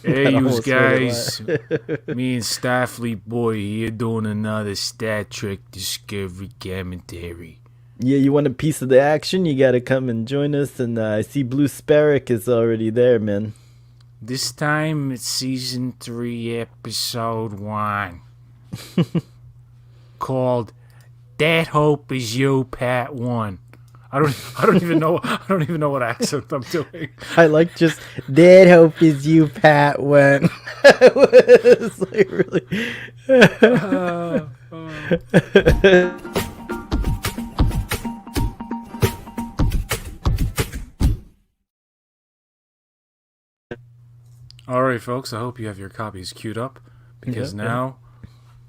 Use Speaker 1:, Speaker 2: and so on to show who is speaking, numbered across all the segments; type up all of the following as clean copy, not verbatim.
Speaker 1: Hey,
Speaker 2: That
Speaker 1: you
Speaker 2: almost made
Speaker 1: guys.
Speaker 2: it live.
Speaker 1: Me and Starfleet Boy here doing another Star Trek Discovery commentary.
Speaker 2: Yeah, you want a piece of the action? You gotta come and join us. And I see Blue Sparrow is already there, man.
Speaker 1: This time it's season 3, episode 1, called "That Hope Is You, Part 1." I don't even know what accent I'm doing.
Speaker 2: I like just that hope is you, Pat. When it's like really.
Speaker 1: Uh, uh. Alright, folks, I hope you have your copies queued up because now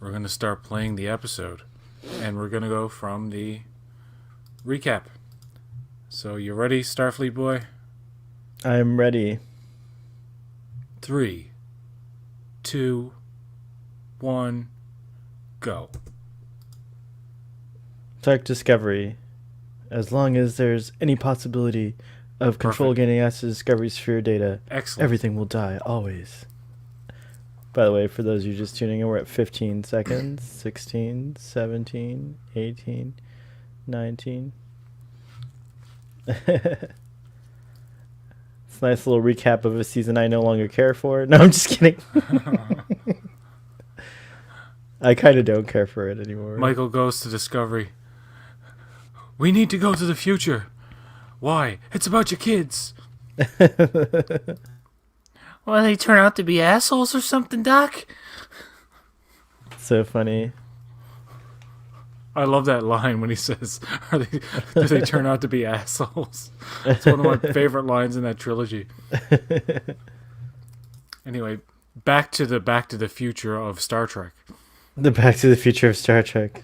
Speaker 1: we're going to start playing the episode. And we're going to go from the recap. So, you ready, Starfleet Boy?
Speaker 2: I'm ready.
Speaker 1: 3, 2, 1, go.
Speaker 2: Dark Discovery. As long as there's any possibility of control
Speaker 1: Perfect.
Speaker 2: getting access to Discovery sphere data,
Speaker 1: Excellent.
Speaker 2: everything will die, always. By the way, for those of you just tuning in, we're at 15 seconds. 16, 17, 18, 19. It's a nice little recap of a season I no longer care for. No, I'm just kidding. I kind of don't care for it anymore.
Speaker 1: Michael goes to Discovery. We need to go to the future. Why? It's about your kids. Well, they turn out to be assholes or something, Doc?
Speaker 2: So funny.
Speaker 1: I love that line when he says, do they turn out to be assholes? It's one of my favorite lines in that trilogy. Anyway, back to the future of Star Trek.
Speaker 2: The Back to the Future of Star Trek.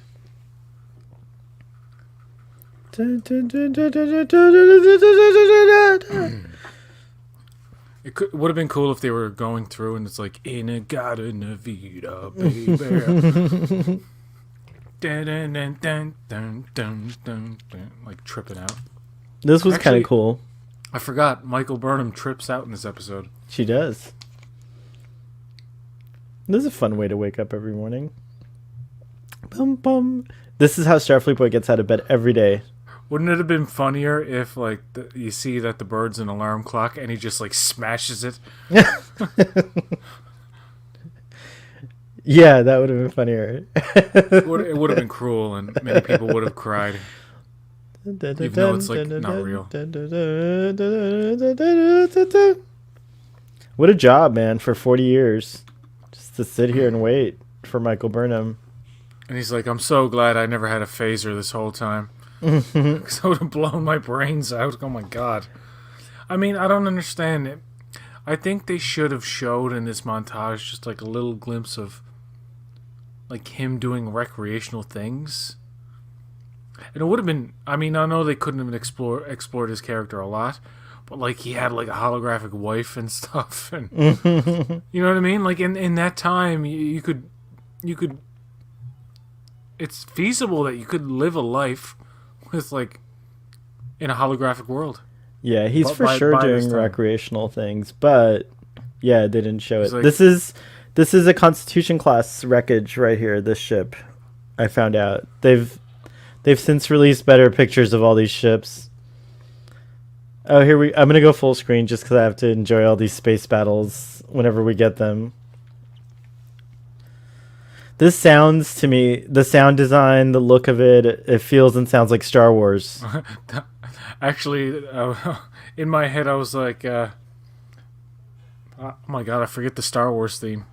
Speaker 1: It would have been cool if they were going through and it's like, In-A-Gadda-Na-Vida, baby. Dun, dun, dun, dun, dun, dun, dun, dun, like tripping out.
Speaker 2: This was kind
Speaker 1: Actually,
Speaker 2: of cool.
Speaker 1: I forgot, Michael Burnham trips out in this episode.
Speaker 2: She does. This is a fun way to wake up every morning. Bum, bum. This is how Starfleet Boy gets out of bed every day.
Speaker 1: Wouldn't it have been funnier if, like, you see that the bird's an alarm clock and he just, like, smashes it?
Speaker 2: Yeah, that would have been funnier.
Speaker 1: It would have been cruel and many people would have cried. Even though it's, like, not real.
Speaker 2: What a job, man, for 40 years. Just to sit here and wait for Michael Burnham.
Speaker 1: And he's like, I'm so glad I never had a phaser this whole time. Because I would have blown my brains out. Oh, my God. I mean, I don't understand it. I think they should have showed in this montage just, like, a little glimpse of, like, him doing recreational things. And it would have been, I mean, I know they couldn't have explored his character a lot, but, like, he had, like, a holographic wife and stuff. And you know what I mean? Like, in that time, you could, it's feasible that you could live a life with, like, in a holographic world.
Speaker 2: Yeah, he's
Speaker 1: But
Speaker 2: for sure doing recreational things, but yeah, they didn't show it.
Speaker 1: Like,
Speaker 2: this is a Constitution class wreckage right here. This ship, I found out they've since released better pictures of all these ships. Oh, I'm gonna go full screen just because I have to enjoy all these space battles whenever we get them. This sounds to me, the sound design, the look of it, it feels and sounds like Star Wars.
Speaker 1: Actually, in my head, I was like, oh my God, I forget the Star Wars theme.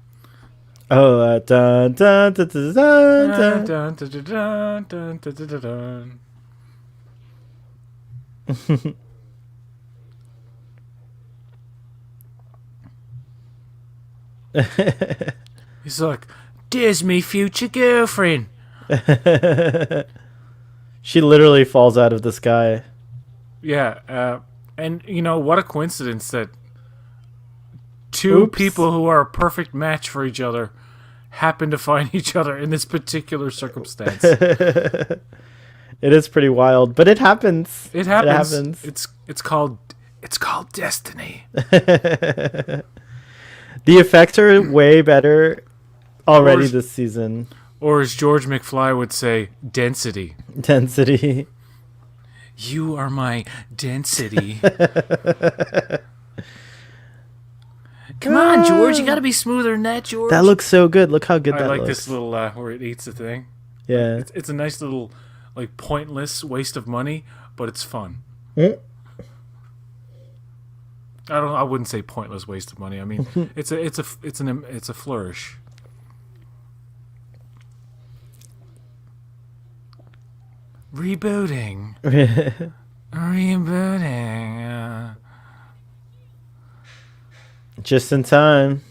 Speaker 2: Oh, dun, dun, dun, dun, dun,
Speaker 1: Dun,
Speaker 2: dun.
Speaker 1: dun, dun, dun, dun, dun, dun, dun. He's like, there's me future girlfriend.
Speaker 2: She literally falls out of the sky.
Speaker 1: Yeah, and you know, what a coincidence that two
Speaker 2: Oops.
Speaker 1: people who are a perfect match for each other happen to find each other in this particular circumstance.
Speaker 2: It is pretty wild, but it happens.
Speaker 1: It happens. It's called destiny.
Speaker 2: The effects are way better already
Speaker 1: Or-
Speaker 2: this season.
Speaker 1: Or as George McFly would say, density.
Speaker 2: Density.
Speaker 1: You are my density. Come on, George. You got to be smoother than that, George.
Speaker 2: That looks so good. Look how good
Speaker 1: I
Speaker 2: that
Speaker 1: like
Speaker 2: looks.
Speaker 1: this little where it eats the thing.
Speaker 2: Yeah.
Speaker 1: It's a nice little, like, pointless waste of money, but it's fun.
Speaker 2: Mm.
Speaker 1: I wouldn't say pointless waste of money. I mean, it's a flourish. Rebooting. Rebooting.
Speaker 2: Just in time.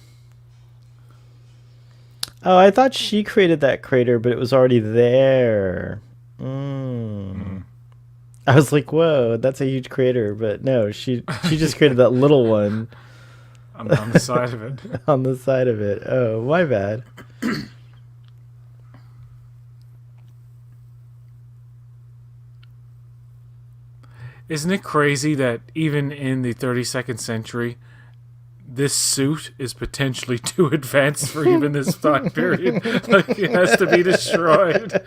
Speaker 2: Oh, I thought she created that crater, but it was already there. I was like, whoa, that's a huge crater. But no, she just created that little one.
Speaker 1: On the side of it.
Speaker 2: On the side of it. Oh, my bad.
Speaker 1: Isn't it crazy that even in the 32nd century, this suit is potentially too advanced for even this time period? Like, it has to be destroyed.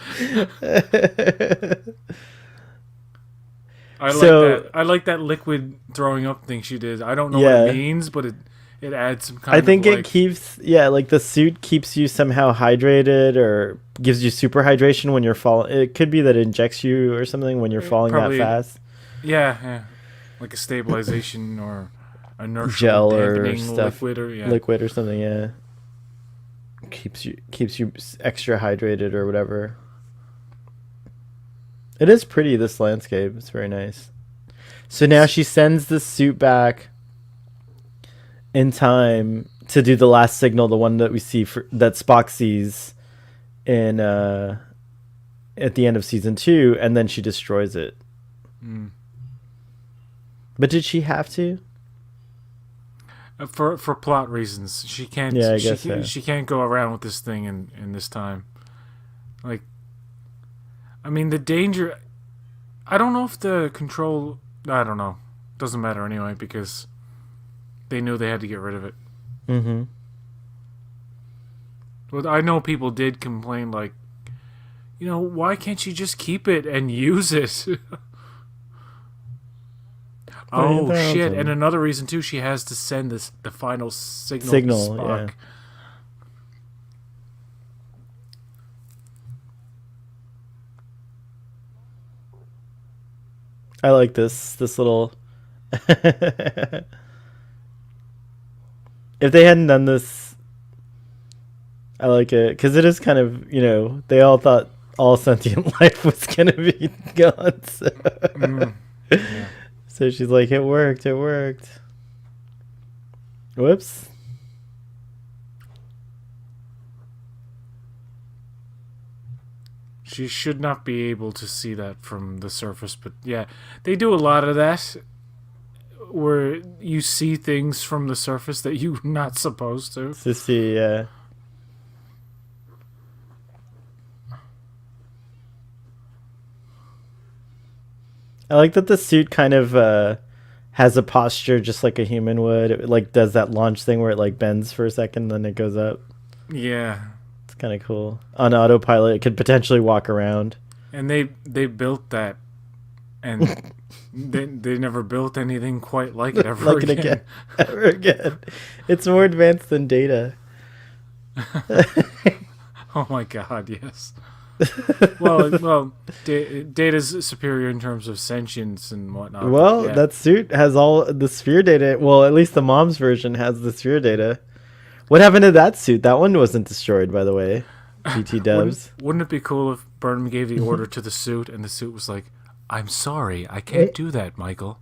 Speaker 1: I like that liquid throwing up thing she did. I don't know what it means, but it adds some kind of,
Speaker 2: I think
Speaker 1: like,
Speaker 2: it keeps, like the suit keeps you somehow hydrated or gives you super hydration when you're falling. It could be that it injects you or something when you're falling
Speaker 1: probably,
Speaker 2: that fast.
Speaker 1: Yeah. Like a stabilization or inertial
Speaker 2: gel or
Speaker 1: dampening
Speaker 2: stuff, liquid or something. Yeah, keeps you extra hydrated or whatever. It is pretty, this landscape. It's very nice. So now she sends the suit back in time to do the last signal, the one that we see that Spock sees in at the end of season 2, and then she destroys it. But did she have to?
Speaker 1: For plot reasons, she can't.
Speaker 2: Yeah, I guess
Speaker 1: she can't go around with this thing in this time. Like, I mean, the danger. I don't know if the control. I don't know. Doesn't matter anyway because they knew they had to get rid of it.
Speaker 2: Mm-hmm.
Speaker 1: But I know people did complain, like, why can't you just keep it and use it? Oh shit! And another reason too, she has to send the final signal to Spock.
Speaker 2: Yeah. I like this little. If they hadn't done this, I like it because it is kind of, they all thought all sentient life was gonna be gone. So.
Speaker 1: Yeah.
Speaker 2: So she's like, it worked. Whoops.
Speaker 1: She should not be able to see that from the surface, but yeah, they do a lot of that where you see things from the surface that you're not supposed to.
Speaker 2: To see, yeah. I like that the suit kind of has a posture just like a human would. It like does that launch thing where it like bends for a second, then it goes up.
Speaker 1: Yeah,
Speaker 2: it's kind of cool. On autopilot, it could potentially walk around.
Speaker 1: And they built that, and they never built anything quite like it ever
Speaker 2: like
Speaker 1: again.
Speaker 2: Ever again. It's more advanced than Data.
Speaker 1: Oh my god, yes. well, Data's superior in terms of sentience and whatnot.
Speaker 2: Well,
Speaker 1: yeah.
Speaker 2: That suit has all the sphere data. Well, at least the mom's version has the sphere data. What happened to that suit? That one wasn't destroyed, by the way. GT Dubs.
Speaker 1: Wouldn't it be cool if Burnham gave the order to the suit and the suit was like, "I'm sorry, I can't do that, Michael."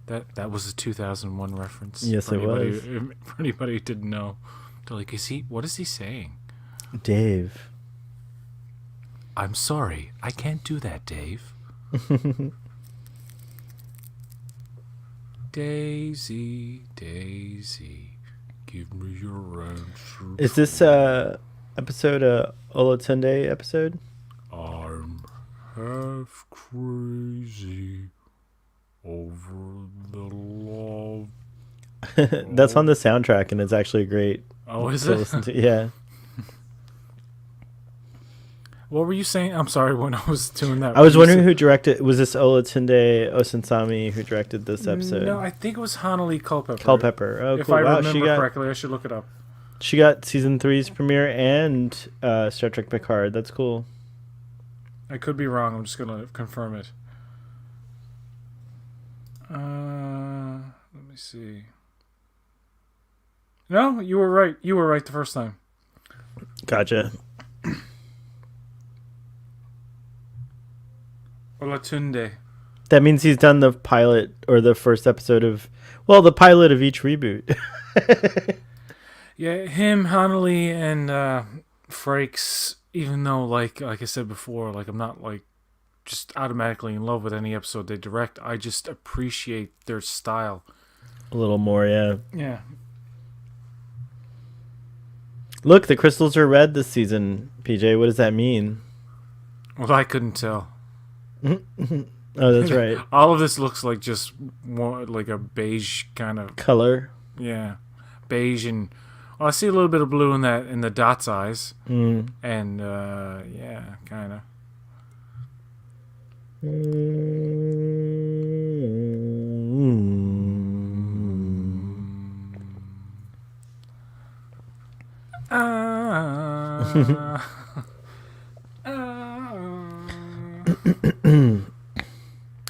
Speaker 1: That was a 2001 reference.
Speaker 2: Yes, it was.
Speaker 1: For anybody who didn't know. They're like, what is he saying?
Speaker 2: Dave.
Speaker 1: I'm sorry. I can't do that, Dave. Daisy, Daisy, give me your answer.
Speaker 2: Is this episode a Olatunde episode?
Speaker 1: I'm half crazy. Over the love.
Speaker 2: That's on the soundtrack, and it's actually great
Speaker 1: Oh, is
Speaker 2: to
Speaker 1: it?
Speaker 2: listen to. Yeah.
Speaker 1: What were you saying? I'm sorry when I was doing that.
Speaker 2: I was
Speaker 1: You
Speaker 2: wondering
Speaker 1: said-
Speaker 2: who directed. Was this Olatunde Osunsami who directed this episode?
Speaker 1: No, I think it was Hanali Culpepper.
Speaker 2: Culpepper. Oh,
Speaker 1: If
Speaker 2: cool.
Speaker 1: I
Speaker 2: Wow,
Speaker 1: remember correctly, I should look it up.
Speaker 2: she got season 3's premiere and Star Trek Picard. That's cool.
Speaker 1: I could be wrong. I'm just gonna confirm it. Let me see. No, you were right. You were right the first time.
Speaker 2: Gotcha.
Speaker 1: Olatunde.
Speaker 2: That means he's done the pilot or the first episode of, well, the pilot of each reboot.
Speaker 1: Yeah, him, Hanali, and Frakes. Even though, like I said before, like I'm not like just automatically in love with any episode they direct. I just appreciate their style.
Speaker 2: A little more, yeah.
Speaker 1: Yeah.
Speaker 2: Look, the crystals are red this season, PJ. What does that mean?
Speaker 1: Well, I couldn't tell.
Speaker 2: Oh, that's right.
Speaker 1: All of this looks like just more like a beige kind of
Speaker 2: Color.
Speaker 1: yeah, beige and I see a little bit of blue in the dot's eyes,
Speaker 2: Mm.
Speaker 1: and yeah, kind of.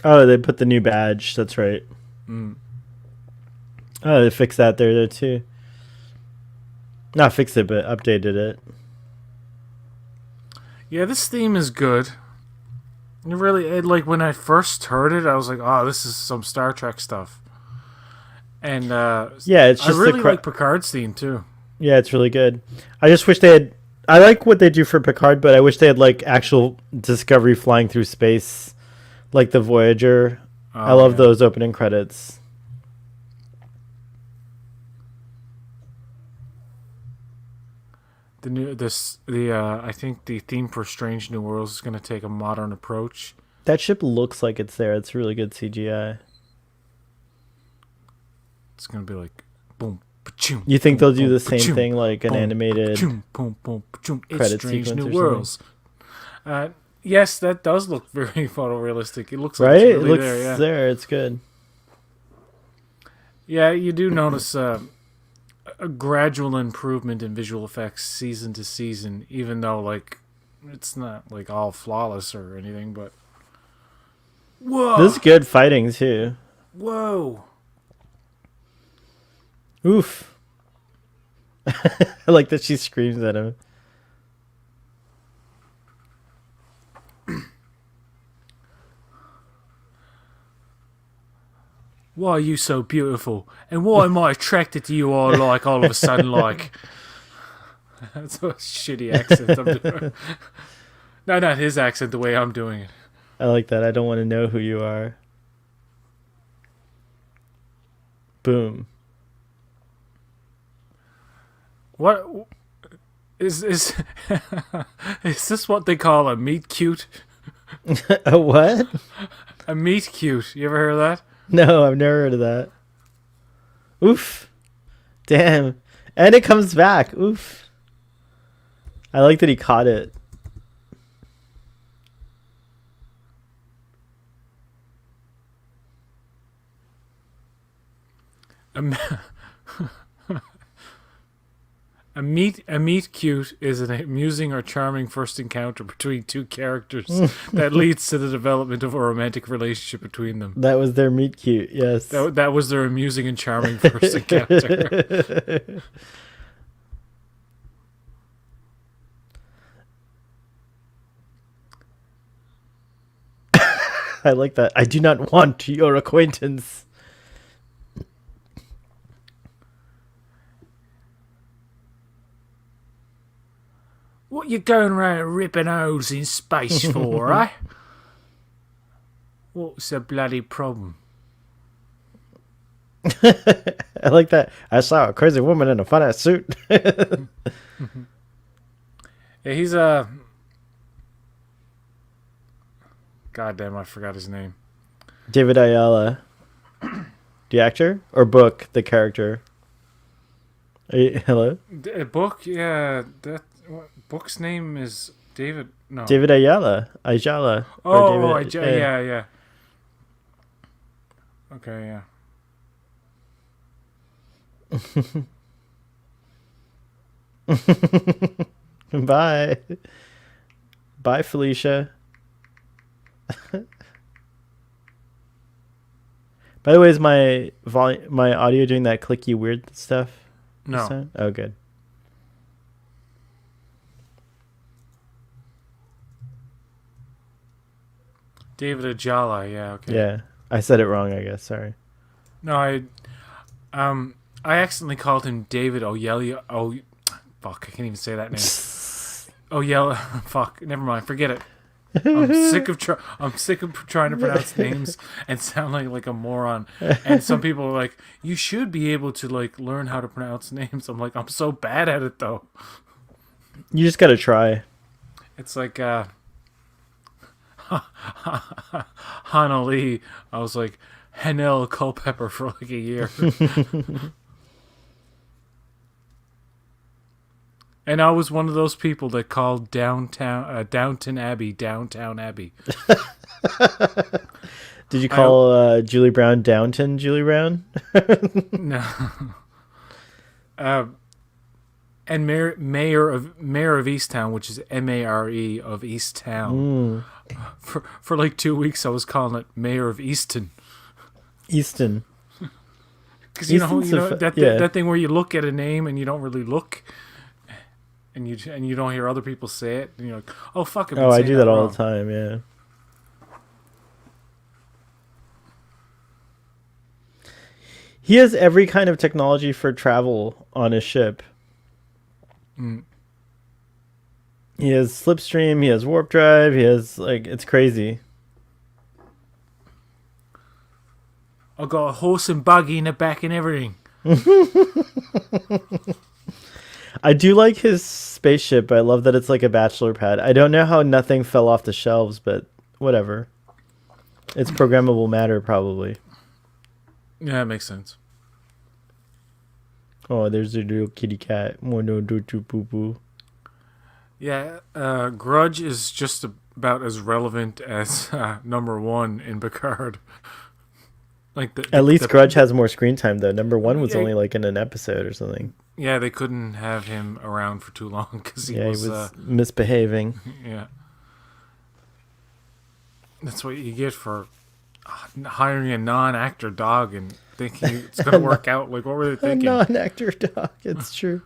Speaker 2: Oh, they put the new badge. That's right.
Speaker 1: Mm.
Speaker 2: Oh, they fixed that there too. Not fixed it, but updated it.
Speaker 1: Yeah, this theme is good. Like when I first heard it, I was like, "Oh, this is some Star Trek stuff." And
Speaker 2: Yeah, it's
Speaker 1: I
Speaker 2: just
Speaker 1: really like Picard's theme too.
Speaker 2: Yeah, it's really good. I just wish they had. I like what they do for Picard, but I wish they had like actual Discovery flying through space, like the Voyager. I love those opening credits.
Speaker 1: I think the theme for Strange New Worlds is going to take a modern approach.
Speaker 2: That ship looks like it's there. It's really good CGI.
Speaker 1: It's going to be like boom, pa-choom,
Speaker 2: You think
Speaker 1: boom,
Speaker 2: they'll do
Speaker 1: boom,
Speaker 2: the same
Speaker 1: pa-choom,
Speaker 2: thing, like an
Speaker 1: boom,
Speaker 2: animated
Speaker 1: pa-choom, boom, boom, pa-choom. It's
Speaker 2: credit
Speaker 1: Strange
Speaker 2: sequence
Speaker 1: New
Speaker 2: or
Speaker 1: Worlds. Yes, that does look very photorealistic. It looks like
Speaker 2: right?
Speaker 1: it's really
Speaker 2: It looks
Speaker 1: there. Yeah.
Speaker 2: there. It's good.
Speaker 1: Yeah, you do notice a gradual improvement in visual effects season to season, even though like it's not like all flawless or anything. But whoa,
Speaker 2: This is good fighting too.
Speaker 1: whoa.
Speaker 2: Oof. I like that she screams at him.
Speaker 1: Why are you so beautiful? And why am I attracted to you all of a sudden like? That's a shitty accent I'm doing. No, not his accent, the way I'm doing it.
Speaker 2: I like that. I don't want to know who you are. Boom.
Speaker 1: What is is this what they call a meet cute?
Speaker 2: A what?
Speaker 1: A meet cute. You ever heard of that?
Speaker 2: No, I've never heard of that. Oof. Damn. And it comes back. Oof. I like that he caught it.
Speaker 1: A meet cute is an amusing or charming first encounter between two characters that leads to the development of a romantic relationship between them.
Speaker 2: That was their meet cute. Yes.
Speaker 1: That was their amusing and charming first encounter.
Speaker 2: I like that. I do not want your acquaintance.
Speaker 1: What you going around ripping holes in space for, eh? What's the bloody problem?
Speaker 2: I like that. I saw a crazy woman in a fun ass suit.
Speaker 1: Yeah, he's a. Goddamn, I forgot his name.
Speaker 2: David Ayala. The actor or book the character? Hello,
Speaker 1: A book, yeah. That book's name is David. No.
Speaker 2: David Ayala, or
Speaker 1: Oh,
Speaker 2: David.
Speaker 1: yeah, yeah. Okay,
Speaker 2: Bye, bye, Felicia. By the way, is my audio doing that clicky weird stuff this
Speaker 1: no.
Speaker 2: time? Oh, good.
Speaker 1: David Ajala, yeah, okay.
Speaker 2: Yeah, I said it wrong. I guess. Sorry.
Speaker 1: No, I accidentally called him David Oyelia. Oh, fuck! I can't even say that name. Oyella. Fuck. Never mind. Forget it. I'm sick of trying to pronounce names and sounding like a moron. And some people are like, "You should be able to like learn how to pronounce names." I'm like, I'm so bad at it though.
Speaker 2: You just gotta try.
Speaker 1: It's like Hana Lee. I was like Hanel Culpepper for like a year. And I was one of those people that called Downton Abbey.
Speaker 2: Did you call Julie Brown Downton Julie Brown?
Speaker 1: No. And mayor of Easttown, which is Mare of Easttown. For like 2 weeks, I was calling it Mayor of Easton.
Speaker 2: Easton.
Speaker 1: Because you know that thing where you look at a name and you don't really look, and you don't hear other people say it, and you're like, oh fuck!
Speaker 2: Oh, I do that all the time. Yeah. He has every kind of technology for travel on his ship. He has slipstream. He has warp drive. He has it's crazy.
Speaker 1: I've got a horse and buggy in the back and everything.
Speaker 2: I do like his spaceship. I love that it's like a bachelor pad. I don't know how nothing fell off the shelves, but whatever. It's programmable matter, probably.
Speaker 1: Yeah, that makes sense.
Speaker 2: Oh, there's a little kitty cat. Poo-poo.
Speaker 1: Yeah, Grudge is just about as relevant as number 1 in Picard.
Speaker 2: At least Grudge has more screen time, though. Number 1 was only like in an episode or something.
Speaker 1: Yeah, they couldn't have him around for too long because he was
Speaker 2: misbehaving.
Speaker 1: Yeah. That's what you get for hiring a non-actor dog and thinking it's going to work out. Like, what were they thinking?
Speaker 2: A non-actor dog. It's true.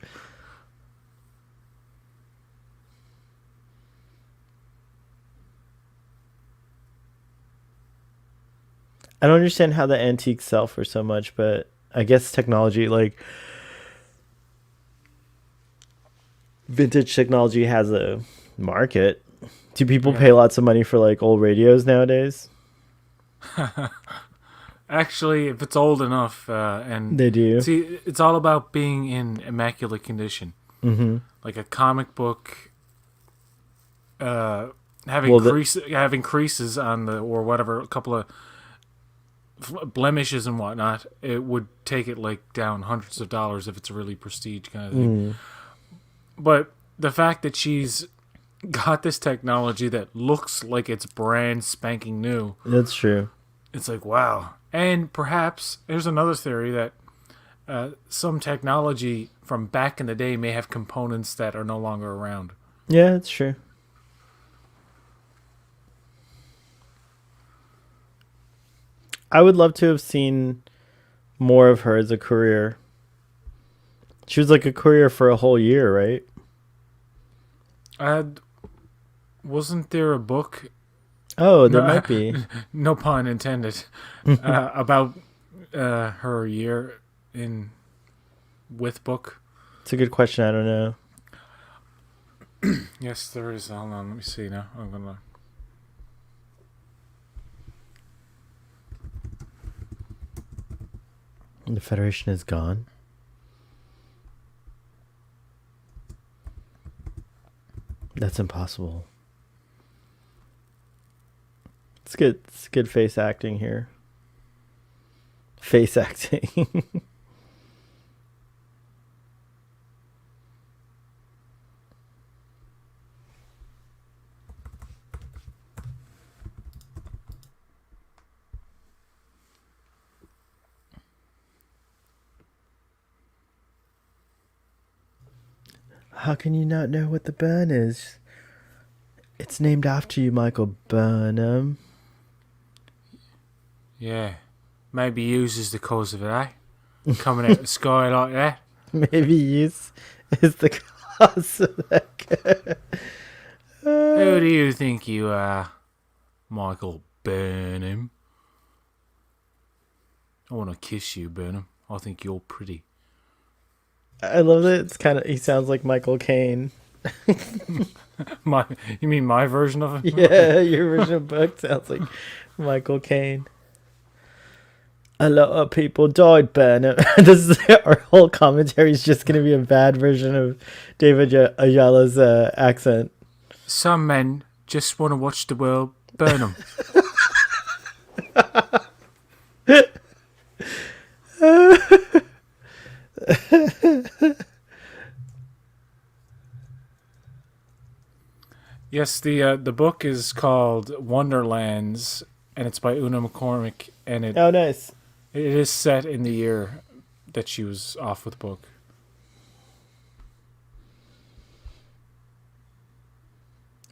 Speaker 2: I don't understand how the antiques sell for so much, but I guess technology, like vintage technology, has a market. Do people pay lots of money for like old radios nowadays?
Speaker 1: Actually, if it's old enough, and
Speaker 2: they do.
Speaker 1: See, it's all about being in immaculate condition.
Speaker 2: Mm-hmm.
Speaker 1: Like a comic book, having creases on or whatever, a couple of blemishes and whatnot, it would take it like down hundreds of dollars if it's a really prestige kind of thing. But the fact that she's got this technology that looks like it's brand spanking new,
Speaker 2: that's true.
Speaker 1: It's like, wow. And perhaps there's another theory that some technology from back in the day may have components that are no longer around.
Speaker 2: Yeah, that's true. I would love to have seen more of her as a courier. She was like a courier for a whole year, right?
Speaker 1: Wasn't there a book?
Speaker 2: Oh, there might be.
Speaker 1: No pun intended. About her year in with book.
Speaker 2: It's a good question. I don't know.
Speaker 1: Yes, there is. Hold on, let me see now. I'm gonna.
Speaker 2: The Federation is gone. That's impossible. It's good. It's good face acting here. face acting. How can you not know what the burn is? It's named after you, Michael Burnham.
Speaker 1: Yeah. Maybe use is the cause of it, eh? Coming out of the sky like that.
Speaker 2: Maybe use is the cause of that.
Speaker 1: Who do you think you are, Michael Burnham? I want to kiss you, Burnham. I think you're pretty.
Speaker 2: I love that it's kind of, he sounds like Michael Caine.
Speaker 1: You mean my version of it?
Speaker 2: Yeah, your version book sounds like Michael Caine. A lot of people died, Burnham. This is our whole commentary is just going to be a bad version of David Ayala's accent.
Speaker 1: Some men just want to watch the world burn them. Yes, the book is called Wonderlands, and it's by Una McCormick, and
Speaker 2: Oh, nice.
Speaker 1: it is set in the year that she was off with the book.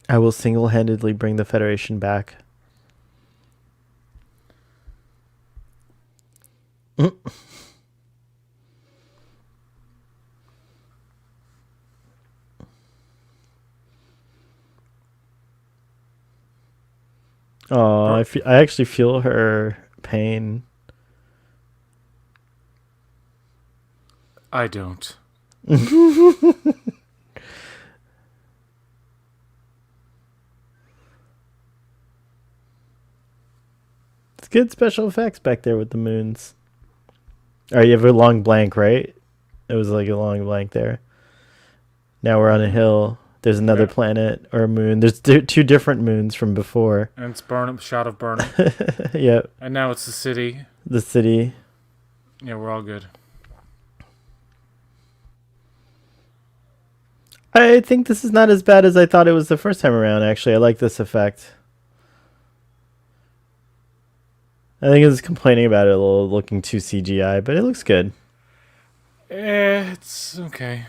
Speaker 2: I will single-handedly bring the Federation back. Oh, I actually feel her pain.
Speaker 1: I don't.
Speaker 2: It's good special effects back there with the moons. Oh, you have a long blank, right? It was like a long blank there. Now we're on a hill. There's another planet or a moon. There's two different moons from before.
Speaker 1: And it's Burnham, shot of Burnham.
Speaker 2: Yep.
Speaker 1: And now it's the city.
Speaker 2: The city.
Speaker 1: Yeah, we're all good.
Speaker 2: I think this is not as bad as I thought it was the first time around, actually. I like this effect. I think I was complaining about it a little, looking too CGI, but it looks good.
Speaker 1: It's okay.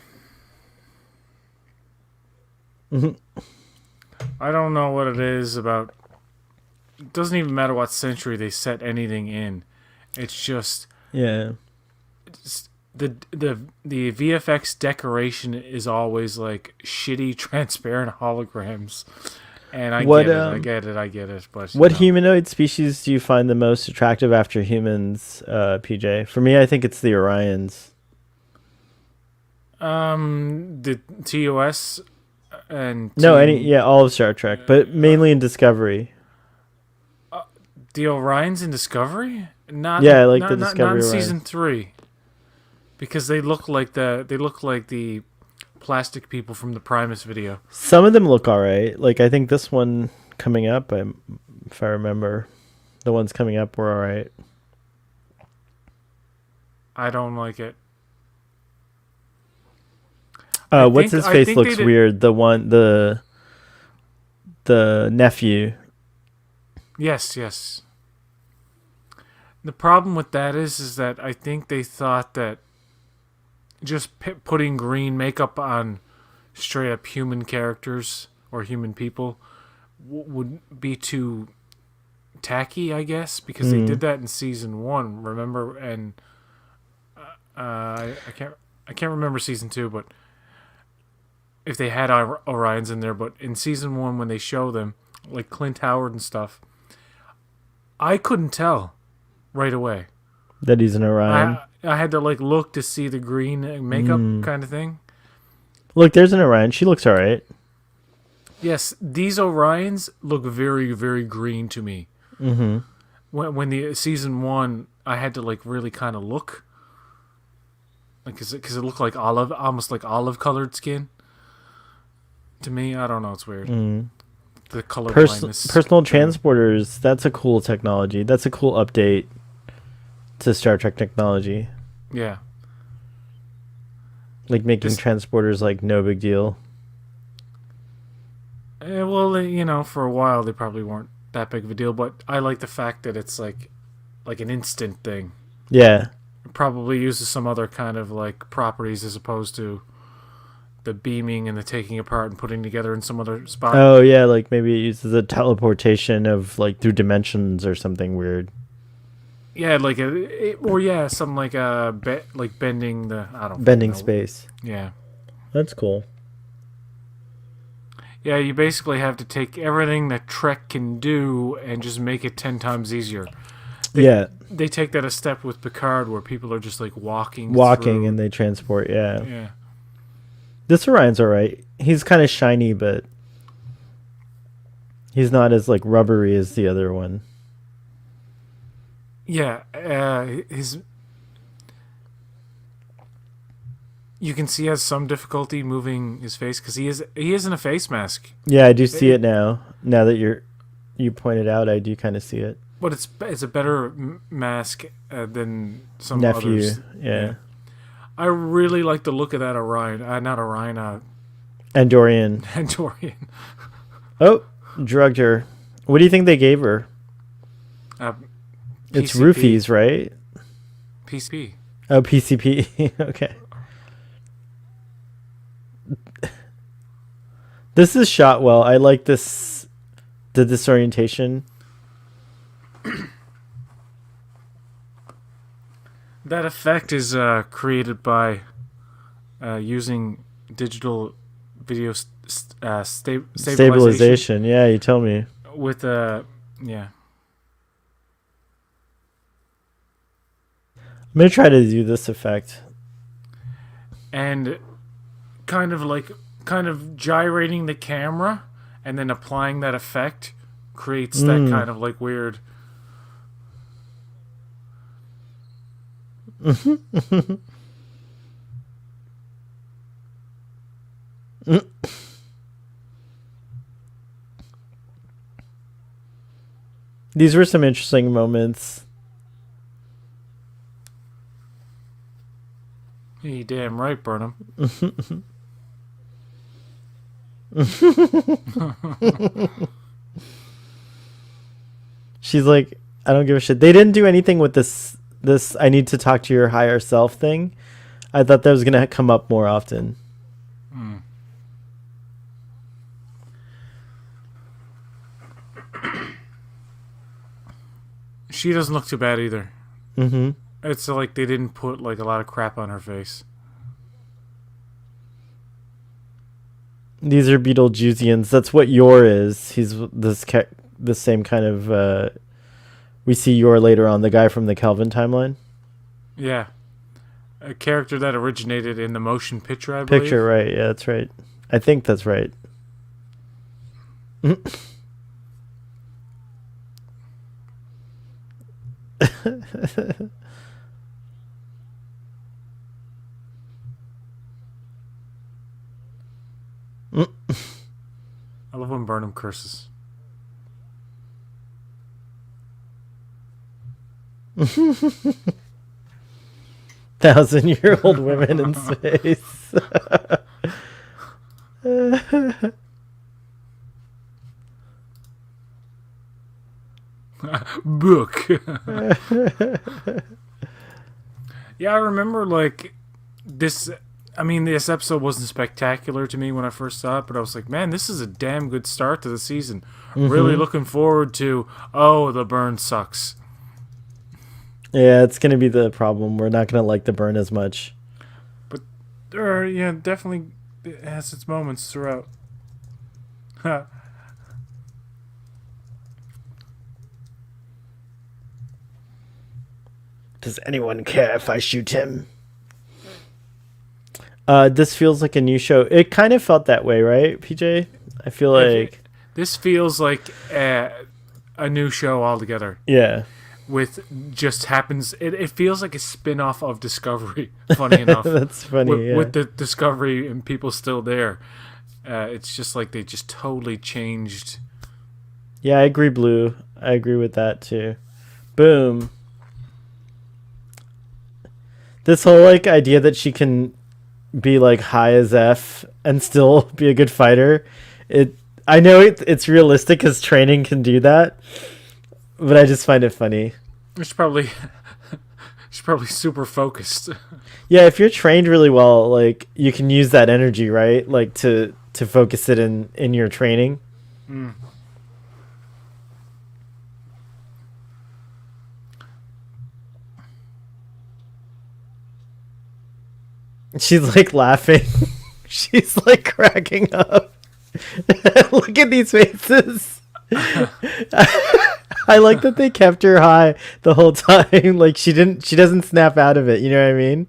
Speaker 1: I don't know what it is about. It doesn't even matter what century they set anything in. It's just
Speaker 2: Yeah.
Speaker 1: the VFX decoration is always like shitty transparent holograms. And I get it. But
Speaker 2: what humanoid species do you find the most attractive after humans, PJ? For me, I think it's the Orions.
Speaker 1: The TOS and
Speaker 2: all of Star Trek, but mainly in Discovery.
Speaker 1: The Orions in Discovery? Not
Speaker 2: the Discovery
Speaker 1: not in
Speaker 2: Orions.
Speaker 1: season 3. Because they look like the plastic people from the Primus video.
Speaker 2: Some of them look all right. Like, I think this one coming up, if I remember, the ones coming up were all right.
Speaker 1: I don't like it.
Speaker 2: What's his face looks weird. The nephew.
Speaker 1: Yes. The problem with that is that I think they thought that just putting green makeup on straight up human characters or human people would be too tacky, I guess, because they did that in season 1. Remember, and I can't remember season 2, but if they had Orions in there, but in season 1 when they show them, like Clint Howard and stuff, I couldn't tell right away
Speaker 2: that he's an Orion.
Speaker 1: I had to like look to see the green makeup kind of thing.
Speaker 2: Look, there's an Orion. She looks all right.
Speaker 1: Yes, these Orions look very, very green to me. Mm-hmm. When the season 1, I had to like really kind of look, like because it looked like almost like olive colored skin. To me, I don't know. It's weird. The color blindness.
Speaker 2: Personal transporters. That's a cool technology. That's a cool update. to Star Trek technology,
Speaker 1: Yeah.
Speaker 2: like making transporters like no big deal.
Speaker 1: Well, for a while they probably weren't that big of a deal, but I like the fact that it's like an instant thing.
Speaker 2: Yeah.
Speaker 1: It probably uses some other kind of like properties as opposed to the beaming and the taking apart and putting together in some other spot.
Speaker 2: Oh yeah, like maybe it uses a teleportation of like through dimensions or something weird.
Speaker 1: Yeah, something like like bending the
Speaker 2: Bending space.
Speaker 1: Yeah.
Speaker 2: That's cool.
Speaker 1: Yeah, you basically have to take everything that Trek can do and just make it 10 times easier. They take that a step with Picard where people are just like walking through.
Speaker 2: And they transport, yeah.
Speaker 1: Yeah.
Speaker 2: This Orion's alright. He's kind of shiny, but he's not as like rubbery as the other one.
Speaker 1: Yeah, you can see he has some difficulty moving his face because he isn't a face mask.
Speaker 2: Yeah, I do see it now. Now that you pointed out, I do kind of see it.
Speaker 1: But it's a better mask than some
Speaker 2: Nephew,
Speaker 1: others.
Speaker 2: Yeah.
Speaker 1: I really like the look of that Orion. Not Orion.
Speaker 2: Andorian.
Speaker 1: Andorian.
Speaker 2: Oh, drugged her. What do you think they gave her? It's roofies, right?
Speaker 1: PCP.
Speaker 2: Oh, PCP. Okay. This is shot well. I like the disorientation.
Speaker 1: That effect is created by using digital video
Speaker 2: stabilization. Yeah, you tell me.
Speaker 1: With yeah.
Speaker 2: I'm gonna try to do this effect.
Speaker 1: And kind of gyrating the camera and then applying that effect creates that kind of like weird.
Speaker 2: These were some interesting moments.
Speaker 1: You damn right, Burnham.
Speaker 2: She's like, I don't give a shit. They didn't do anything with this I need to talk to your higher self thing. I thought that was going to come up more often.
Speaker 1: She doesn't look too bad either.
Speaker 2: Mm-hmm.
Speaker 1: It's like they didn't put like a lot of crap on her face.
Speaker 2: These are Beetlejuiceans. That's what Yor is. He's the same kind of... we see Yor later on, the guy from the Kelvin timeline.
Speaker 1: Yeah. A character that originated in the motion picture, I believe.
Speaker 2: Picture, right. Yeah, that's right. I think that's right.
Speaker 1: I love when Burnham curses.
Speaker 2: Thousand-year-old women in space.
Speaker 1: Book. Yeah, I remember like this. I mean, this episode wasn't spectacular to me when I first saw it, but I was like, man, this is a damn good start to the season. Really looking forward to, the burn sucks.
Speaker 2: Yeah, it's going to be the problem. We're not going to like the burn as much.
Speaker 1: But, definitely it has its moments throughout.
Speaker 2: Does anyone care if I shoot him? This feels like a new show. It kind of felt that way, right, PJ? I feel like...
Speaker 1: This feels like a new show altogether.
Speaker 2: Yeah.
Speaker 1: With just happens... It feels like a spin-off of Discovery, funny enough.
Speaker 2: That's funny,
Speaker 1: With the Discovery and people still there. It's just like they just totally changed.
Speaker 2: Yeah, I agree, Blue. I agree with that, too. Boom. This whole like idea that she can be like high as F and still be a good fighter. I know it's realistic because training can do that, but I just find it funny.
Speaker 1: She's probably super focused.
Speaker 2: Yeah, if you're trained really well, like you can use that energy, right? Like to focus it in your training.
Speaker 1: Mm.
Speaker 2: She's like laughing. She's like cracking up. Look at these faces. I like that they kept her high the whole time. Like she doesn't snap out of it. You know what I mean?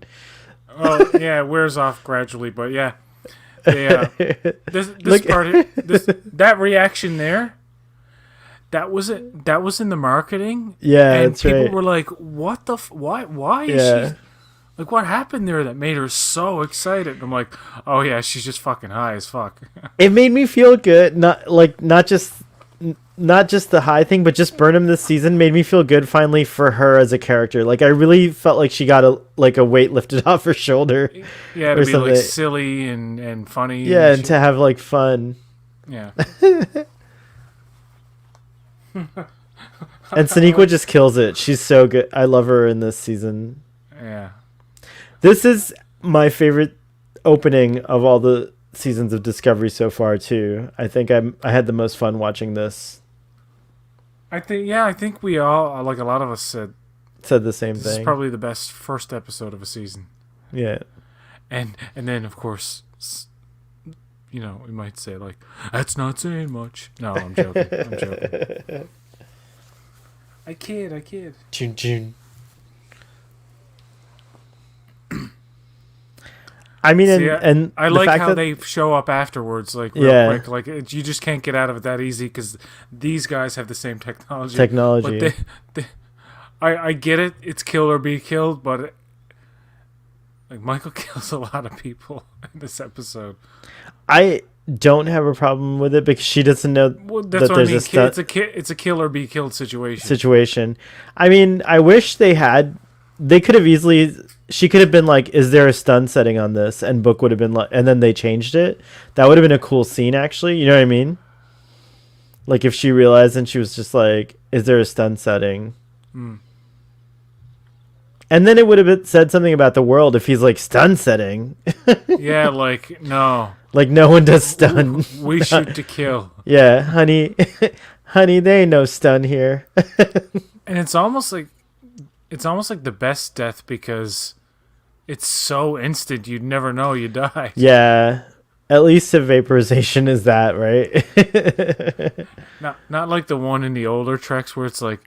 Speaker 1: Oh yeah, it wears off gradually, but yeah. This part, that reaction there, that was it. That was in the marketing.
Speaker 2: Yeah,
Speaker 1: and
Speaker 2: that's
Speaker 1: people
Speaker 2: right.
Speaker 1: were like, "What the? Why is she? Like, what happened there that made her so excited?" And I'm like, "Oh yeah, she's just fucking high as fuck."
Speaker 2: It made me feel good. Not just the high thing, but just Burnham this season made me feel good finally for her as a character. Like I really felt like she got a weight lifted off her shoulder.
Speaker 1: Yeah, to be something. Like silly and funny.
Speaker 2: Yeah, and to have like fun.
Speaker 1: Yeah.
Speaker 2: And Sonequa just kills it. She's so good. I love her in this season.
Speaker 1: Yeah.
Speaker 2: This is my favorite opening of all the seasons of Discovery so far too. I think I had the most fun watching this.
Speaker 1: I think we all, like a lot of us said
Speaker 2: the same
Speaker 1: this
Speaker 2: thing.
Speaker 1: This is probably the best first episode of a season.
Speaker 2: Yeah.
Speaker 1: And then of course, we might say like, that's not saying much. No, I'm joking. I'm joking. I kid.
Speaker 2: June. I mean, and
Speaker 1: I like how they show up afterwards, like real quick. Like you just can't get out of it that easy because these guys have the same technology. But I get it. It's kill or be killed, but like Michael kills a lot of people in this episode. I
Speaker 2: don't have a problem with it because she doesn't know
Speaker 1: that's that what there's I mean. It's a kill or be killed situation.
Speaker 2: I mean, I wish they could have easily. She could have been like, "Is there a stun setting on this?" And Book would have been like, and then they changed it. That would have been a cool scene, actually. You know what I mean? Like if she realized and she was just like, "Is there a stun setting?"
Speaker 1: Mm.
Speaker 2: And then it would have said something about the world if he's like stun setting.
Speaker 1: Yeah, like no.
Speaker 2: Like no one does stun.
Speaker 1: We shoot to kill.
Speaker 2: Yeah, honey, they ain't no stun here.
Speaker 1: And it's almost like the best death because it's so instant you'd never know you died.
Speaker 2: Yeah. At least if vaporization is that, right?
Speaker 1: Not like the one in the older Treks where it's like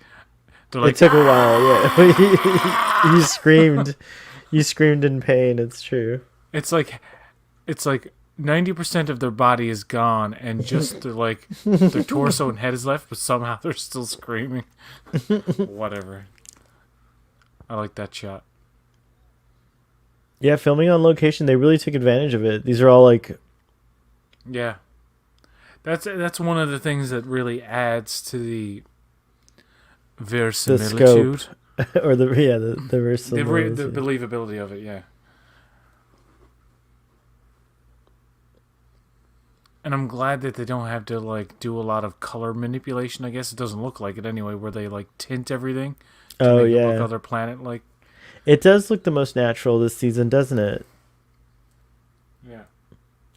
Speaker 2: it took a while, yeah. You screamed. You screamed in pain, it's true.
Speaker 1: It's like 90% of their body is gone and just their torso and head is left, but somehow they're still screaming. Whatever. I like that shot.
Speaker 2: Yeah, filming on location, they really took advantage of it. These are all like...
Speaker 1: Yeah. That's one of the things that really adds to the verisimilitude.
Speaker 2: The scope. Or the verisimilitude.
Speaker 1: The believability of it, yeah. And I'm glad that they don't have to do a lot of color manipulation. I guess it doesn't look like it anyway, where they tint everything.
Speaker 2: Oh yeah,
Speaker 1: look other planet like.
Speaker 2: It does look the most natural this season, doesn't it?
Speaker 1: Yeah.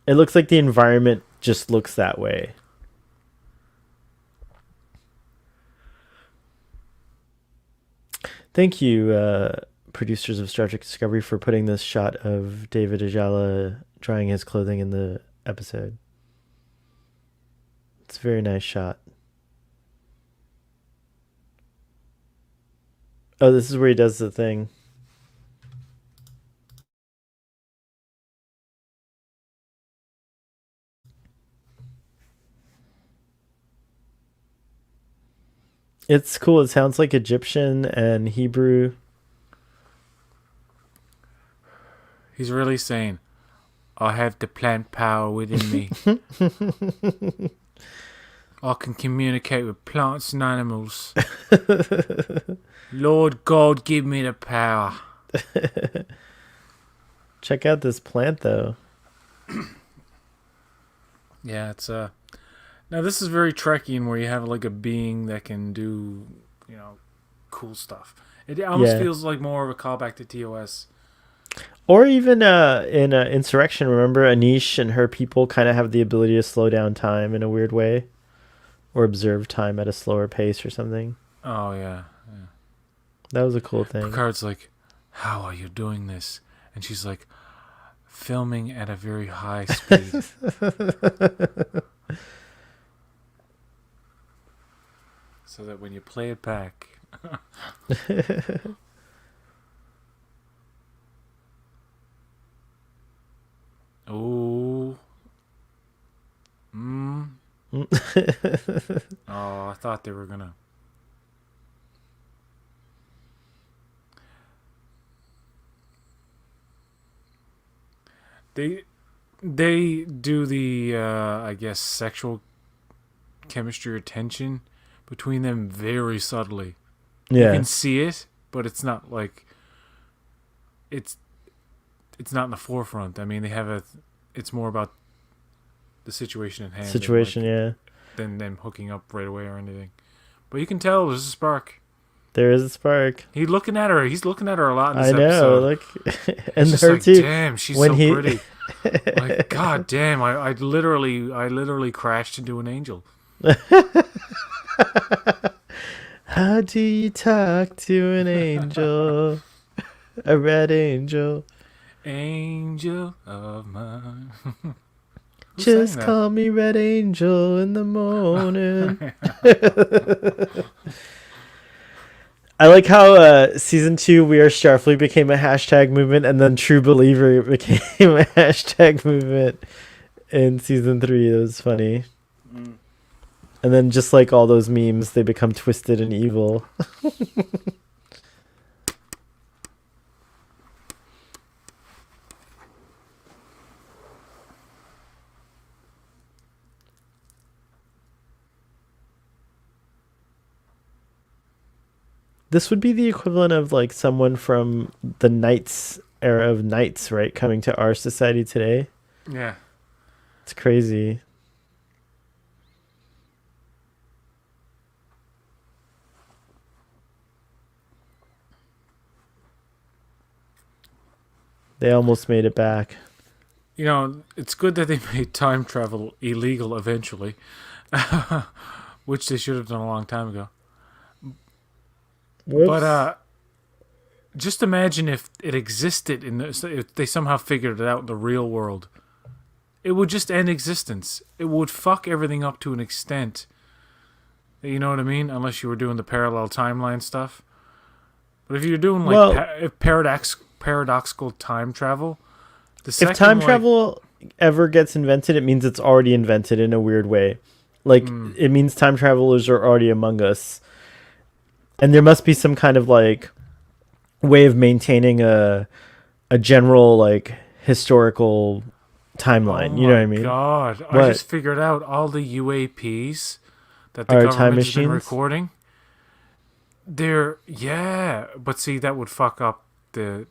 Speaker 2: It looks like the environment just looks that way. Thank you, producers of Star Trek Discovery, for putting this shot of David Ajala drying his clothing in the episode. It's a very nice shot. Oh, this is where he does the thing. It's cool. It sounds like Egyptian and Hebrew.
Speaker 1: He's really saying, I have the plant power within me. I can communicate with plants and animals. Lord God, give me the power.
Speaker 2: Check out this plant, though.
Speaker 1: Yeah, it's now this is very Trekkian, where you have like a being that can do, cool stuff. It almost
Speaker 2: Yeah.
Speaker 1: feels like more of a callback to TOS.
Speaker 2: Or even in Insurrection, remember Anish and her people kind of have the ability to slow down time in a weird way, or observe time at a slower pace or something.
Speaker 1: Oh yeah.
Speaker 2: That was a cool thing.
Speaker 1: Picard's like, "How are you doing this?" And she's like, "Filming at a very high speed." So that when you play it back. Oh. Oh, I thought they were gonna. They do the I guess sexual chemistry or tension between them very subtly. You
Speaker 2: Yeah.
Speaker 1: can see it, but it's not like it's not in the forefront. I mean, it's more about the situation at hand.
Speaker 2: Situation, yeah.
Speaker 1: Than them hooking up right away or anything. But you can tell there's a spark.
Speaker 2: There is a spark.
Speaker 1: He's looking at her a lot in this
Speaker 2: I know,
Speaker 1: episode.
Speaker 2: like, and
Speaker 1: It's
Speaker 2: her
Speaker 1: like,
Speaker 2: too.
Speaker 1: damn, she's
Speaker 2: when
Speaker 1: so pretty. Like, god damn, I literally crashed into an angel.
Speaker 2: How do you talk to an angel? A red angel.
Speaker 1: Angel of mine. Who
Speaker 2: Just
Speaker 1: sang that?
Speaker 2: call me Red Angel in the morning. I like how season 2 We Are Starfleet became a hashtag movement, and then True Believer became a hashtag movement in season 3. It was funny. And then just like all those memes, they become twisted and evil. This would be the equivalent of like someone from the Knights era of Knights, right? Coming to our society today.
Speaker 1: Yeah.
Speaker 2: It's crazy. They almost made it back.
Speaker 1: It's good that they made time travel illegal eventually, which they should have done a long time ago.
Speaker 2: Whoops.
Speaker 1: But just imagine if it existed if they somehow figured it out in the real world. It would just end existence. It would fuck everything up to an extent. You know what I mean? Unless you were doing the parallel timeline stuff. But if you're doing like paradoxical time travel,
Speaker 2: if time travel ever gets invented, it means it's already invented in a weird way. Like it means time travelers are already among us. And there must be some kind of like way of maintaining a general like historical timeline. You know what I mean?
Speaker 1: God,
Speaker 2: What?
Speaker 1: I just figured out all the UAPs that the
Speaker 2: Are time
Speaker 1: government has been
Speaker 2: machines?
Speaker 1: recording. But see, that would fuck up the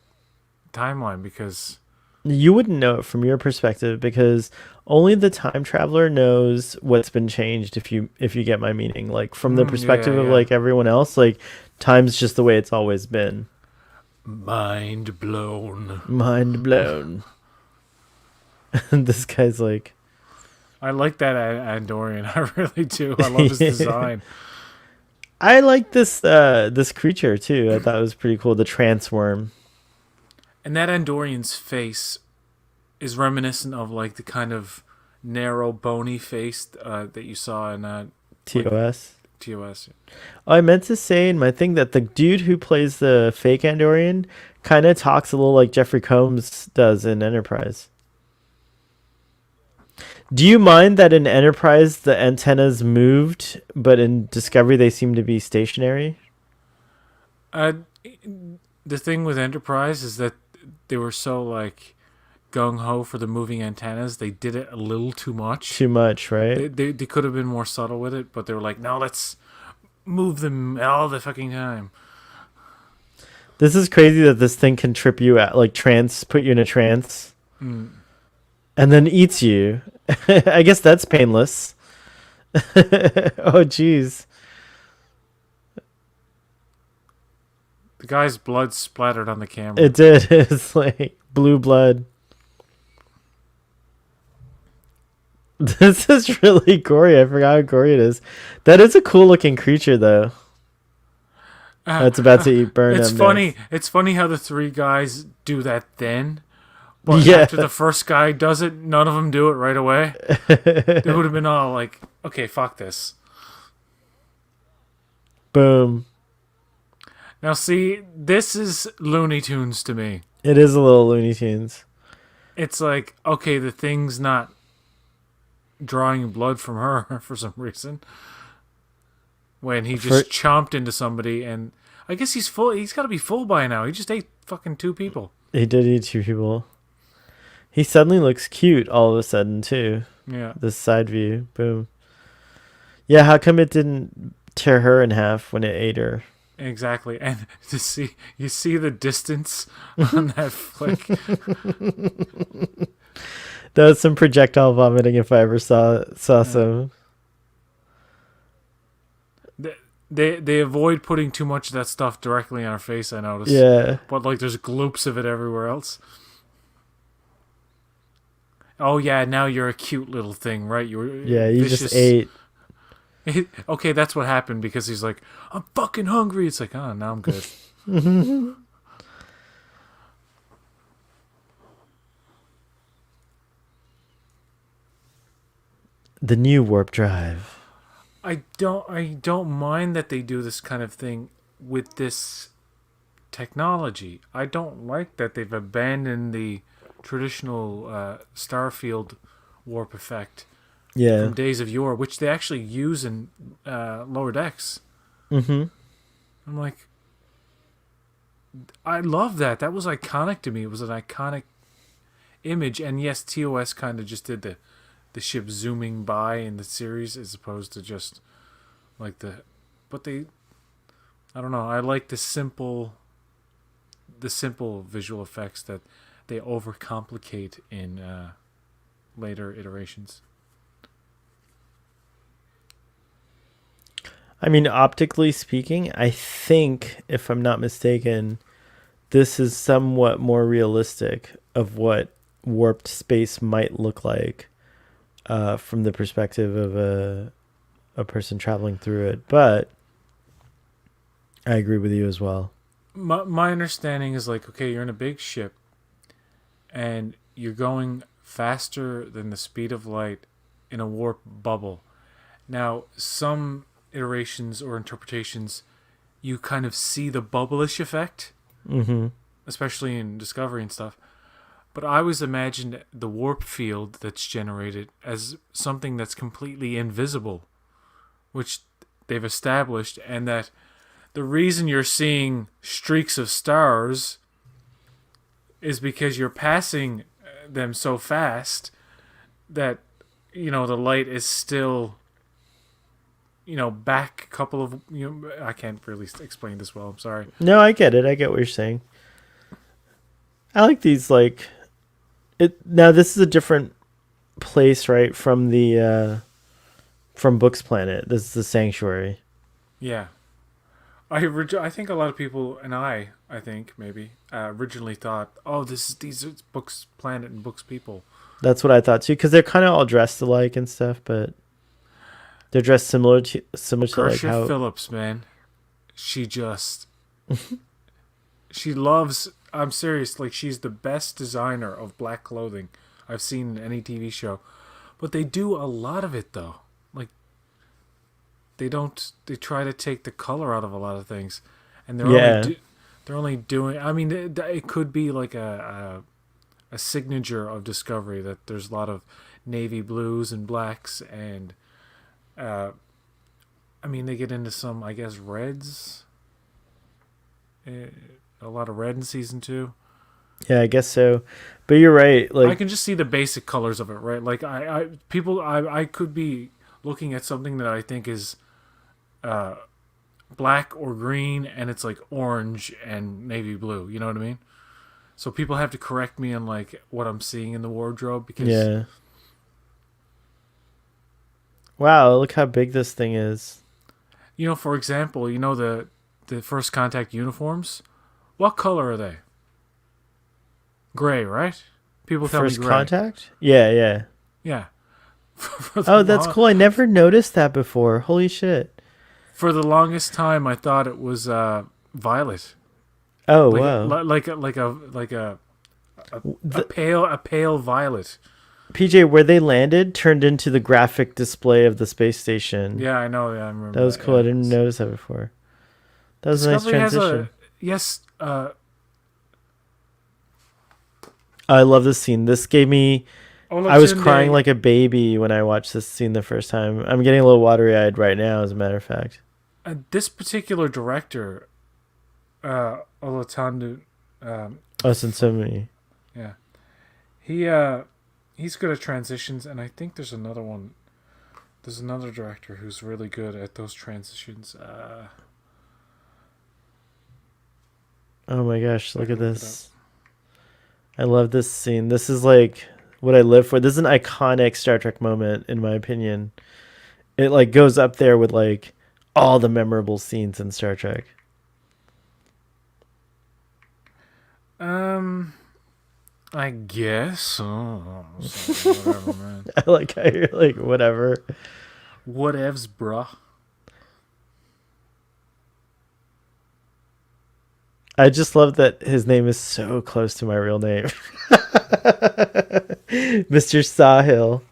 Speaker 1: timeline because
Speaker 2: You wouldn't know it from your perspective because only the time traveler knows what's been changed. If you get my meaning, like from the perspective of
Speaker 1: yeah.
Speaker 2: like everyone else, like time's just the way it's always been.
Speaker 1: mind blown.
Speaker 2: Mind blown. And this guy's like,
Speaker 1: I like that Andorian. I really do. I love his design.
Speaker 2: I like this this creature too. I thought it was pretty cool. The transworm.
Speaker 1: And that Andorian's face is reminiscent of like the kind of narrow, bony face that you saw in
Speaker 2: TOS.
Speaker 1: TOS.
Speaker 2: Oh, I meant to say in my thing that the dude who plays the fake Andorian kind of talks a little like Jeffrey Combs does in Enterprise. Do you mind that in Enterprise the antennas moved, but in Discovery they seem to be stationary?
Speaker 1: The thing with Enterprise is that they were so like gung ho for the moving antennas. They did it a little too much.
Speaker 2: Too much, right?
Speaker 1: They could have been more subtle with it, but they were like, no, let's move them all the fucking time.
Speaker 2: This is crazy that this thing can trip you out, like put you in a trance,
Speaker 1: Mm.
Speaker 2: and then eats you. I guess that's painless. Oh, jeez.
Speaker 1: The guy's blood splattered on the camera.
Speaker 2: It did. It's like blue blood. This is really gory. I forgot how gory it is. That is a cool looking creature, though. That's about to eat Burnham.
Speaker 1: It's funny. It's funny how the three guys do that then, but
Speaker 2: Yeah.
Speaker 1: after the first guy does it, none of them do it right away. They would have been all like, "Okay, fuck this."
Speaker 2: Boom.
Speaker 1: Now, see, this is Looney Tunes to me.
Speaker 2: It is a little Looney Tunes.
Speaker 1: It's like, okay, the thing's not drawing blood from her for some reason. When he just chomped into somebody, and I guess he's full. He's got to be full by now. He just ate fucking 2 people.
Speaker 2: He did eat 2 people. He suddenly looks cute all of a sudden, too.
Speaker 1: Yeah.
Speaker 2: This side view. Boom. Yeah, how come it didn't tear her in half when it ate her?
Speaker 1: Exactly. And you see the distance on that flick.
Speaker 2: That was some projectile vomiting if I ever saw some.
Speaker 1: They avoid putting too much of that stuff directly on her face, I noticed.
Speaker 2: Yeah.
Speaker 1: But like there's gloops of it everywhere else. Oh yeah, now you're a cute little thing, right? You
Speaker 2: vicious. Just ate.
Speaker 1: Okay, that's what happened because he's like, I'm fucking hungry. It's like, oh, now I'm good.
Speaker 2: The new warp drive.
Speaker 1: I don't mind that they do this kind of thing with this technology. I don't like that they've abandoned the traditional Starfield warp effect from days of yore, which they actually use in Lower Decks.
Speaker 2: Mm-hmm.
Speaker 1: I'm like, I love that. That was iconic to me. It was an iconic image, and yes, TOS kind of just did the ship zooming by in the series as opposed to just like I don't know, I like the simple visual effects that they overcomplicate in later iterations.
Speaker 2: I mean, optically speaking, I think, if I'm not mistaken, this is somewhat more realistic of what warped space might look like. From the perspective of a person traveling through it, but I agree with you as well.
Speaker 1: My understanding is like, okay, you're in a big ship, and you're going faster than the speed of light in a warp bubble. Now, some iterations or interpretations, you kind of see the bubblish effect, especially in Discovery and stuff. But I always imagined the warp field that's generated as something that's completely invisible, which they've established, and that the reason you're seeing streaks of stars is because you're passing them so fast that, the light is still, back a couple of, I can't really explain this well, I'm sorry.
Speaker 2: No, I get it. I get what you're saying. I like these, like... Now this is a different place, right? From the from Book's Planet. This is the Sanctuary.
Speaker 1: Yeah, I think a lot of people, and I think maybe originally thought, oh, these are Book's Planet and Book's people.
Speaker 2: That's what I thought too, because they're kind of all dressed alike and stuff, but they're dressed similar to like how
Speaker 1: Phillips, man, she just she loves. I'm serious, like she's the best designer of black clothing I've seen in any TV show. But they do a lot of it though. Like they try to take the color out of a lot of things. And they're only doing, I mean, it could be like a signature of Discovery that there's a lot of navy blues and blacks and I mean they get into some, I guess, reds. A lot of red in season 2.
Speaker 2: Yeah, I guess so. But you're right. Like
Speaker 1: I can just see the basic colors of it, right? Like I could be looking at something that I think is black or green, and it's like orange and navy blue. You know what I mean? So people have to correct me on like what I'm seeing in the wardrobe because
Speaker 2: Yeah. Wow, look how big this thing is.
Speaker 1: for example, the first contact uniforms. What color are they? Gray, right? People tell me
Speaker 2: First
Speaker 1: gray.
Speaker 2: contact? Yeah, yeah.
Speaker 1: Yeah.
Speaker 2: Oh, that's cool. I never noticed that before. Holy shit.
Speaker 1: For the longest time, I thought it was violet,
Speaker 2: Oh,
Speaker 1: like
Speaker 2: wow.
Speaker 1: a pale violet.
Speaker 2: PJ, where they landed turned into the graphic display of the space station.
Speaker 1: Yeah, I know. Yeah, I remember
Speaker 2: That was
Speaker 1: that.
Speaker 2: cool.
Speaker 1: Yeah.
Speaker 2: I didn't notice that before. That was a nice
Speaker 1: Discovery has
Speaker 2: transition.
Speaker 1: yes.
Speaker 2: I love this scene. This gave me. I was crying like a baby when I watched this scene the first time. I'm getting a little watery eyed right now, as a matter of fact.
Speaker 1: This particular director, Olatunde.
Speaker 2: Sensomi.
Speaker 1: Yeah, he's good at transitions, and I think there's another one. There's another director who's really good at those transitions.
Speaker 2: Oh my gosh, look at this. I love this scene. This is like what I live for. This is an iconic Star Trek moment, in my opinion. It like goes up there with like all the memorable scenes in Star Trek.
Speaker 1: I guess. Whatever, man.
Speaker 2: I like how you're like, whatever.
Speaker 1: Whatevs, bruh.
Speaker 2: I just love that his name is so close to my real name. Mr. Sahil.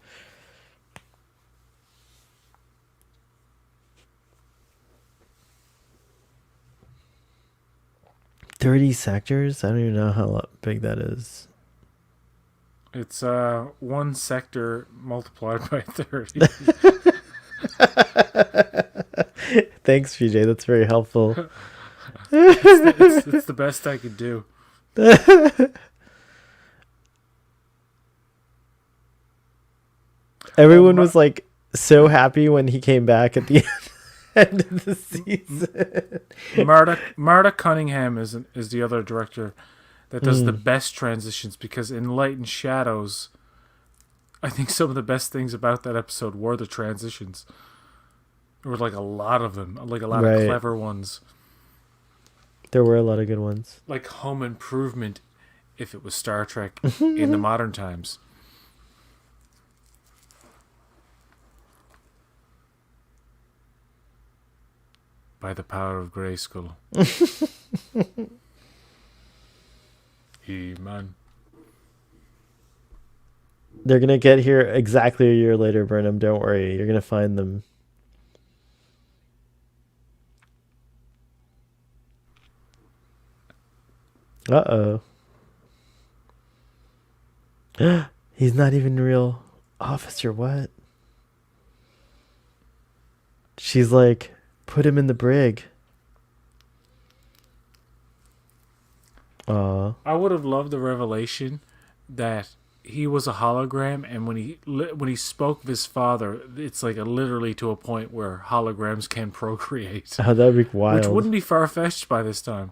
Speaker 2: "30 sectors? I don't even know how big that is.
Speaker 1: It's one sector multiplied by 30.
Speaker 2: Thanks, PJ. That's very helpful.
Speaker 1: It's the best I could do.
Speaker 2: Everyone was like so happy when he came back at the end of the season.
Speaker 1: Marta Cunningham is the other director that does the best transitions, because in Light and Shadows, I think some of the best things about that episode were the transitions. There were like a lot of them, like a lot of clever ones.
Speaker 2: There were a lot of good ones.
Speaker 1: Like Home Improvement, if it was Star Trek in the modern times. By the power of Grayskull. He-Man.
Speaker 2: They're going to get here exactly a year later, Burnham. Don't worry. You're going to find them. Uh-oh. He's not even a real officer. What? She's like, put him in the brig.
Speaker 1: I would have loved the revelation that he was a hologram, and when he spoke of his father, it's like literally to a point where holograms can procreate.
Speaker 2: Oh, that'd be wild.
Speaker 1: Which wouldn't be far-fetched by this time.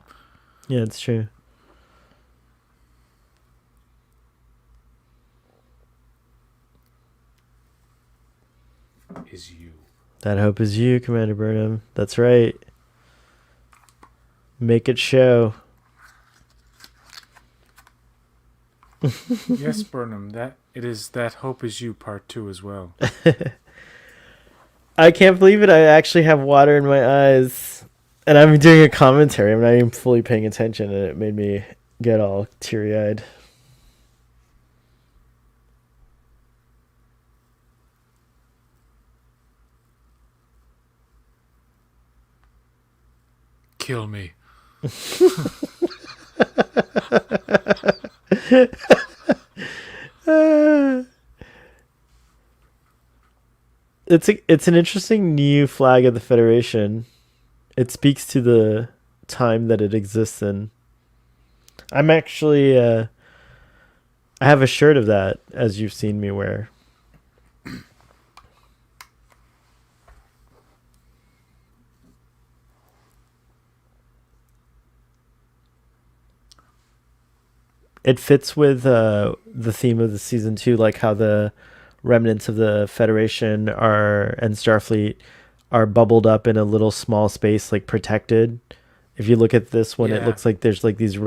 Speaker 2: Yeah, it's true.
Speaker 1: Is you.
Speaker 2: That hope is you, Commander Burnham. That's right. Make it show.
Speaker 1: Yes, Burnham. That hope is you part 2 as well.
Speaker 2: I can't believe it. I actually have water in my eyes. And I'm doing a commentary. I'm not even fully paying attention, and it made me get all teary-eyed.
Speaker 1: Kill me.
Speaker 2: It's an interesting new flag of the Federation. It speaks to the time that it exists in. I'm actually I have a shirt of that, as you've seen me wear. it fits with the theme of the season too, like how the remnants of the Federation are and Starfleet are bubbled up in a little small space, like protected. If you look at this one, it
Speaker 1: Yeah.
Speaker 2: looks like there's like these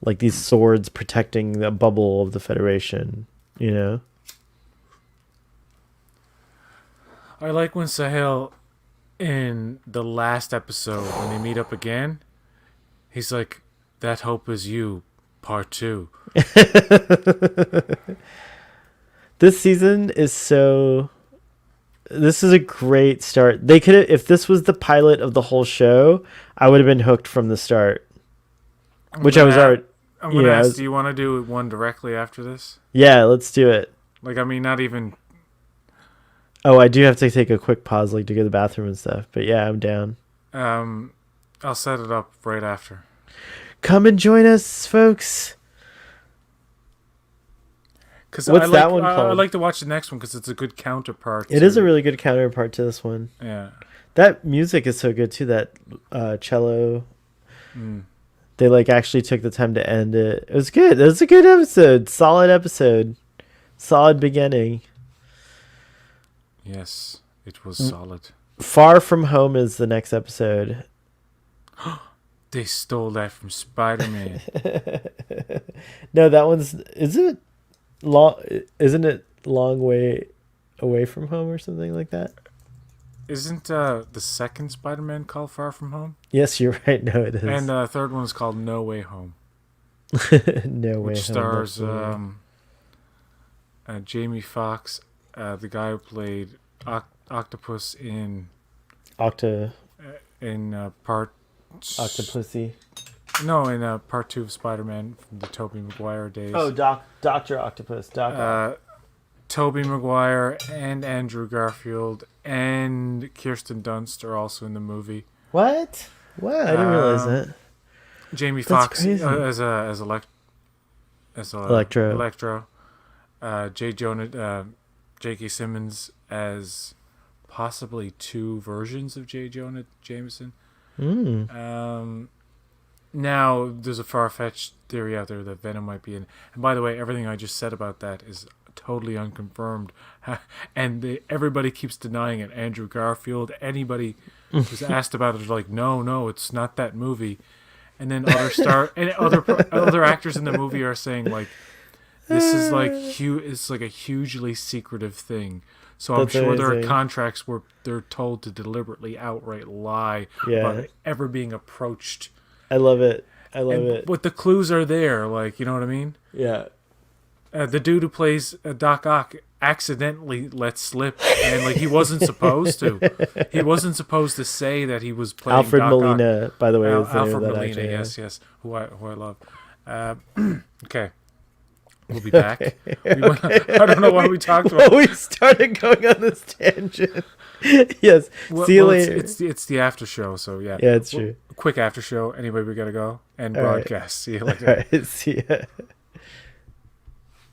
Speaker 2: like these swords protecting the bubble of the Federation. You know?
Speaker 1: I like when Sahil, in the last episode, when they meet up again, he's like, "That hope is you, part 2."
Speaker 2: This season is so. This is a great start. They could have, if this was the pilot of the whole show, I would have been hooked from the start. Which I was already.
Speaker 1: I'm gonna
Speaker 2: Yeah,
Speaker 1: ask, do you want to do one directly after this?
Speaker 2: Yeah, let's do it.
Speaker 1: Like, I mean, not even.
Speaker 2: Oh, I do have to take a quick pause, like to go to the bathroom and stuff. But yeah, I'm down.
Speaker 1: I'll set it up right after.
Speaker 2: Come and join us, folks.
Speaker 1: Cause
Speaker 2: What's that one called?
Speaker 1: I like to watch the next one because it's a good counterpart.
Speaker 2: It is a really good counterpart to this one.
Speaker 1: Yeah.
Speaker 2: That music is so good too. That cello.
Speaker 1: Mm.
Speaker 2: They like actually took the time to end it. It was good. It was a good episode. Solid episode. Solid beginning.
Speaker 1: Yes, it was solid.
Speaker 2: Far From Home is the next episode.
Speaker 1: They stole that from Spider-Man.
Speaker 2: No, that one's isn't it Long Way Away From Home or something like that?
Speaker 1: Isn't the second Spider-Man called Far From Home?
Speaker 2: Yes, you're right. No, it is.
Speaker 1: And the third one is called No Way Home.
Speaker 2: No Way
Speaker 1: Which
Speaker 2: Home.
Speaker 1: stars Jamie Foxx, the guy who played Octopus in part
Speaker 2: Octopussy.
Speaker 1: No, in part 2 of Spider-Man from the Tobey Maguire days.
Speaker 2: Oh, Dr. Octopus.
Speaker 1: Tobey Maguire and Andrew Garfield and Kirsten Dunst are also in the movie.
Speaker 2: What? Wow, I didn't realize that.
Speaker 1: Jamie
Speaker 2: That's
Speaker 1: Foxx
Speaker 2: crazy.
Speaker 1: as Electro. J.K. Simmons as possibly 2 versions of J. Jonah Jameson. Now, there's a far-fetched theory out there that Venom might be in. And by the way, everything I just said about that is totally unconfirmed. And everybody keeps denying it. Andrew Garfield, anybody who's asked about it is like, no, it's not that movie. And then other actors in the movie are saying, like, this is like it's like a hugely secretive thing. So I'm sure there are contracts where they're told to deliberately outright lie about ever being approached.
Speaker 2: I love it.
Speaker 1: But the clues are there, like, you know what I mean?
Speaker 2: Yeah.
Speaker 1: The dude who plays Doc Ock accidentally let slip, and like he wasn't supposed to. He wasn't supposed to say that he was playing
Speaker 2: Alfred
Speaker 1: Doc
Speaker 2: Molina,
Speaker 1: Ock.
Speaker 2: by the way. Is the name
Speaker 1: Alfred
Speaker 2: of that
Speaker 1: Molina,
Speaker 2: actor,
Speaker 1: yes, who I love. Okay. We'll be back. I don't know why we talked about
Speaker 2: we started going on this tangent. Yes. See you later.
Speaker 1: It's the after show, so yeah.
Speaker 2: Yeah, it's true.
Speaker 1: Quick after show. Anyway, we gotta go and broadcast. See you later.
Speaker 2: All right. See ya.